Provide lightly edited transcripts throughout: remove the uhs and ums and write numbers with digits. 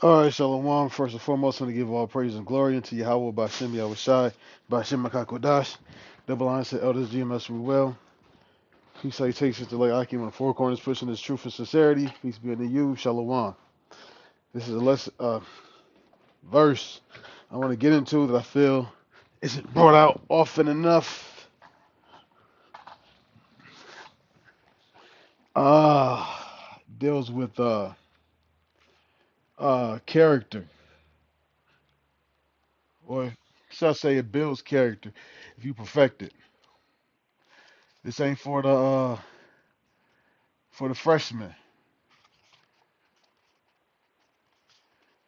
All right, Shalom. First and foremost, I want to give all praise and glory unto Yahweh by Shem Yahushai, by Shem Makakodash. Double line said, Elders GMS, we well. Peace, salutations to Lay Akim on the four corners, pushing his truth and sincerity. Peace be unto you, Shalom. This is a verse I want to get into that I feel isn't brought out often enough. Deals with character, or shall I say it builds character if you perfect it. This ain't for the freshmen.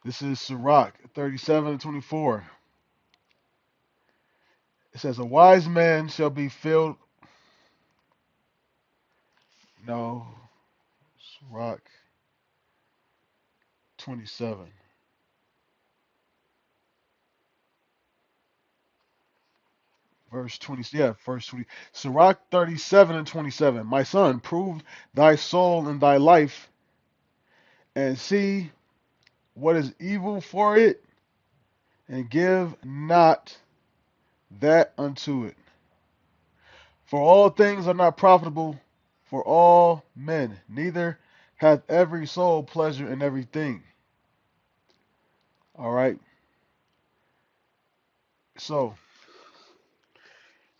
This is Sirach 37 and 24. It says, a wise man shall be filled. No, Sirach 27. Verse 20. Yeah, verse 20. Sirach 37 and 27. My son, prove thy soul and thy life, and see what is evil for it, and give not that unto it. For all things are not profitable for all men, neither hath every soul pleasure in everything. All right. So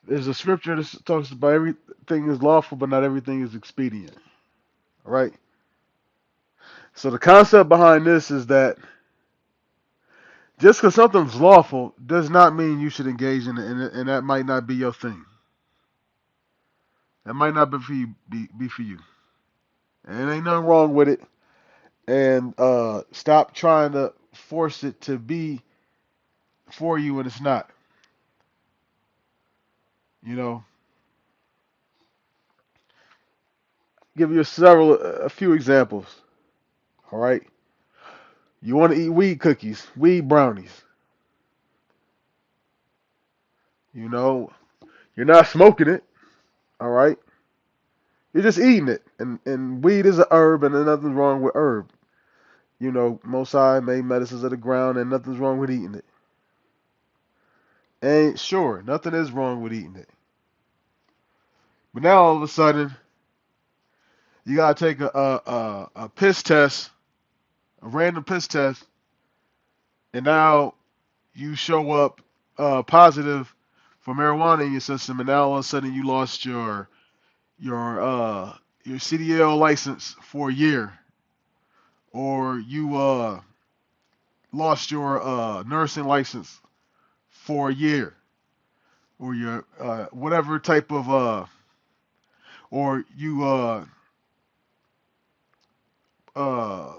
there's a scripture that talks about everything is lawful, but not everything is expedient. All right. So the concept behind this is that just because something's lawful does not mean you should engage in it, and that might not be your thing. That might not be for you. Be for you. And ain't nothing wrong with it. And stop trying to force it to be for you when it's not. You know, give you a few examples. All right. You want to eat weed cookies, weed brownies. You know, you're not smoking it. All right. You're just eating it. And weed is a herb, and there's nothing's wrong with herb. You know, Most High made medicines of the ground, and nothing's wrong with eating it. And sure, nothing is wrong with eating it. But now all of a sudden, you gotta take a piss test, a random piss test, and now you show up positive for marijuana in your system, and now all of a sudden you lost your CDL license for a year, or you lost your nursing license for a year, or your whatever type of or you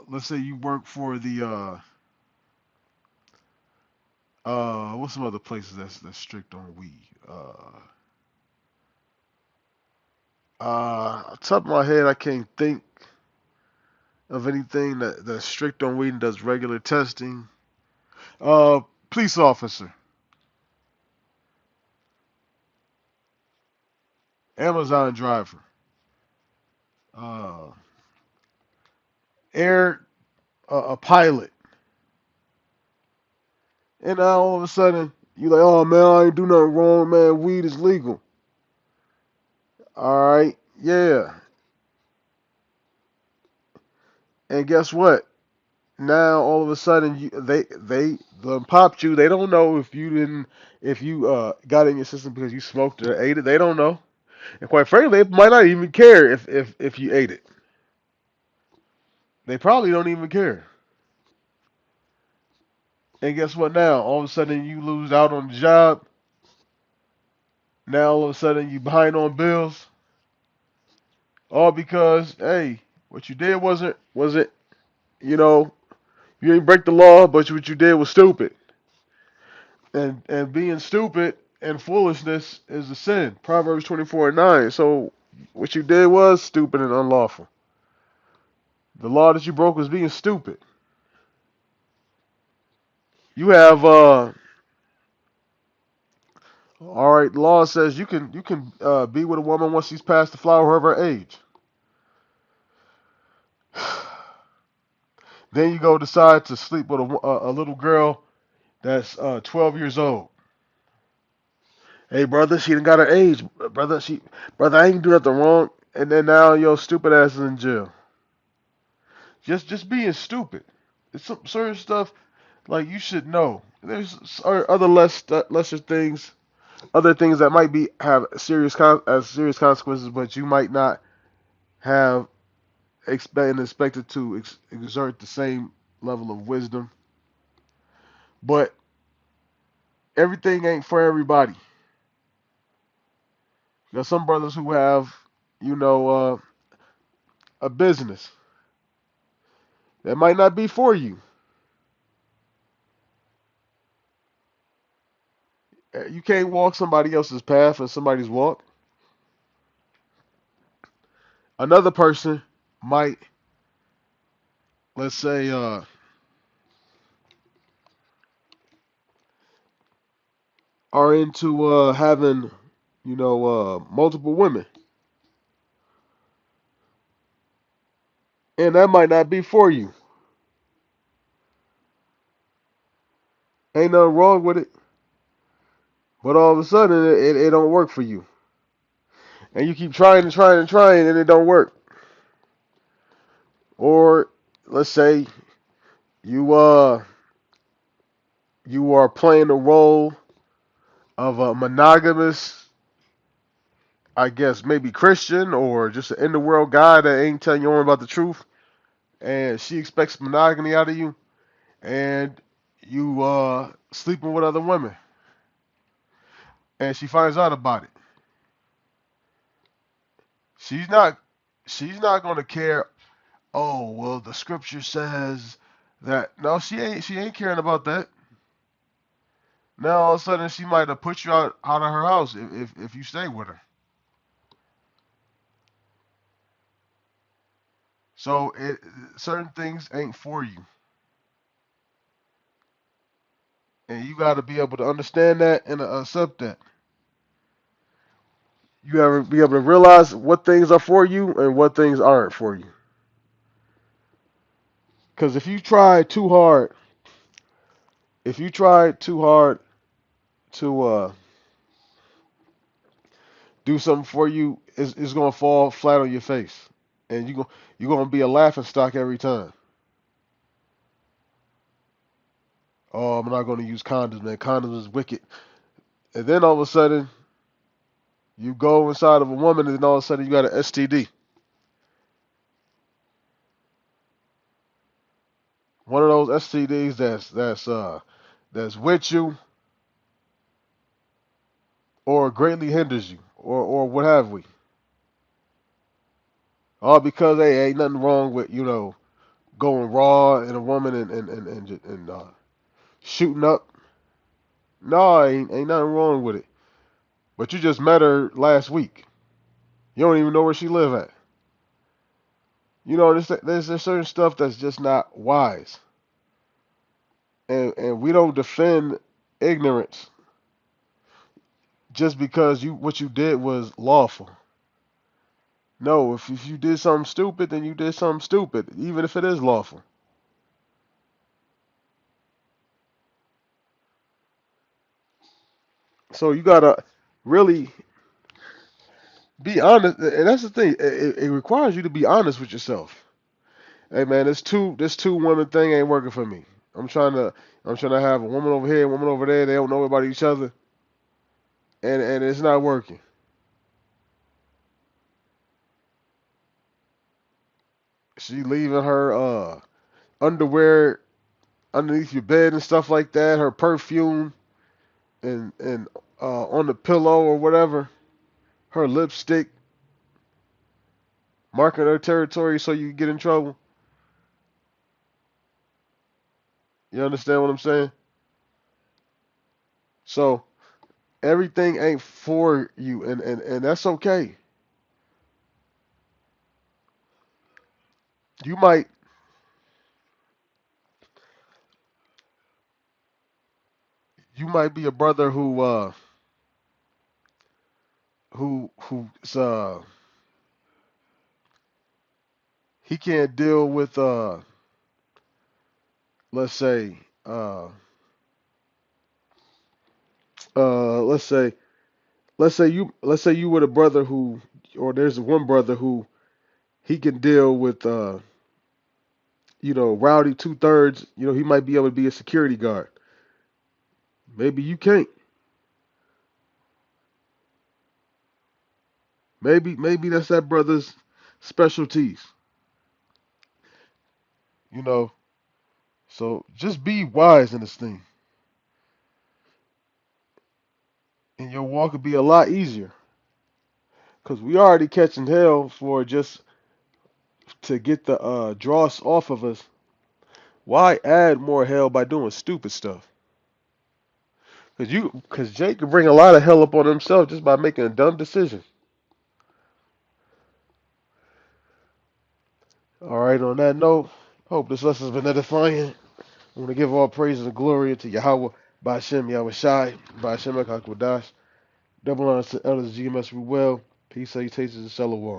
let's say you work for the what's some other places that's strict on weed. Top of my head, I can't think of anything that's strict on weed and does regular testing. Uh, Police officer, Amazon driver, uh, air a pilot, and now all of a sudden you like, oh man, I ain't do nothing wrong, man. Weed is legal. All right, yeah, and guess what? Now all of a sudden they popped you. They don't know if you got it in your system because you smoked it or ate it. They don't know, and quite frankly, they might not even care if you ate it. They probably don't even care. And guess what? Now all of a sudden you lose out on the job. Now all of a sudden you behind on bills, all because hey, what you did wasn't you know you didn't break the law, but what you did was stupid. And being stupid and foolishness is a sin. Proverbs 24:9. So what you did was stupid and unlawful. The law that you broke was being stupid. You have all right. The law says you can be with a woman once she's past the flower of her age. Then you go decide to sleep with a little girl that's 12 years old. Hey brother, she done got her age. Brother, I ain't do nothing wrong. And then now your stupid ass is in jail. Just being stupid. It's some certain stuff like you should know. There's other lesser things, other things that might be have serious consequences, but you might not have expected to exert the same level of wisdom. But everything ain't for everybody. There's some brothers who have, you know, a business that might not be for you. You can't walk somebody else's path or somebody's walk. Another person might, let's say, are into having, multiple women, and that might not be for you. Ain't nothing wrong with it, but all of a sudden it don't work for you, and you keep trying and trying and trying, and it don't work. Or let's say you you are playing the role of a monogamous, I guess maybe Christian or just an in the world guy that ain't telling you all about the truth, and she expects monogamy out of you, and you sleeping with other women, and she finds out about it. She's not she's not gonna care. Oh well, the scripture says that. No, she ain't caring about that. Now all of a sudden she might have put you out of her house if you stay with her. So certain things ain't for you, and you got to be able to understand that and accept that. You gotta be able to realize what things are for you and what things aren't for you. Because if you try too hard to do something for you, it's gonna fall flat on your face, and you're gonna be a laughing stock every time. Oh, I'm not gonna use condoms, man. Condoms is wicked. And then all of a sudden, you go inside of a woman, and then all of a sudden you got an STD. One of those STDs that's with you or greatly hinders you or what have we. All because hey, ain't nothing wrong with going raw in a woman and shooting up. No, ain't nothing wrong with it. But you just met her last week. You don't even know where she live at. There's certain stuff that's just not wise, and we don't defend ignorance just because you what you did was lawful. No, if you did something stupid, then you did something stupid, even if it is lawful. So you gotta really be honest, and that's the thing. It requires you to be honest with yourself. Hey man, this two woman thing ain't working for me. I'm trying to I'm trying to have a woman over here, a woman over there. They don't know about each other, and it's not working. She leaving her underwear underneath your bed and stuff like that. Her perfume and on the pillow or whatever. Her lipstick marking her territory so you get in trouble. You understand what I'm saying? So everything ain't for you, and that's okay. You might you might be a brother who's he can't deal with let's say, let's say, let's say you with a brother who, or there's one brother who he can deal with, rowdy 2/3. He might be able to be a security guard. Maybe you can't. Maybe that's that brother's specialties. You know, so just be wise in this thing, and your walk will be a lot easier. Cause we already catching hell for just to get the dross off of us. Why add more hell by doing stupid stuff? Cause Jake could bring a lot of hell up on himself just by making a dumb decision. All right. On that note, hope this lesson's been edifying. I want to give all praise and glory to Yahweh, Ba'Shem Yahweh Shai, Ba'Shem Ekakwadash. Double honors to elders GMS we well. Peace, salutations, and shalom.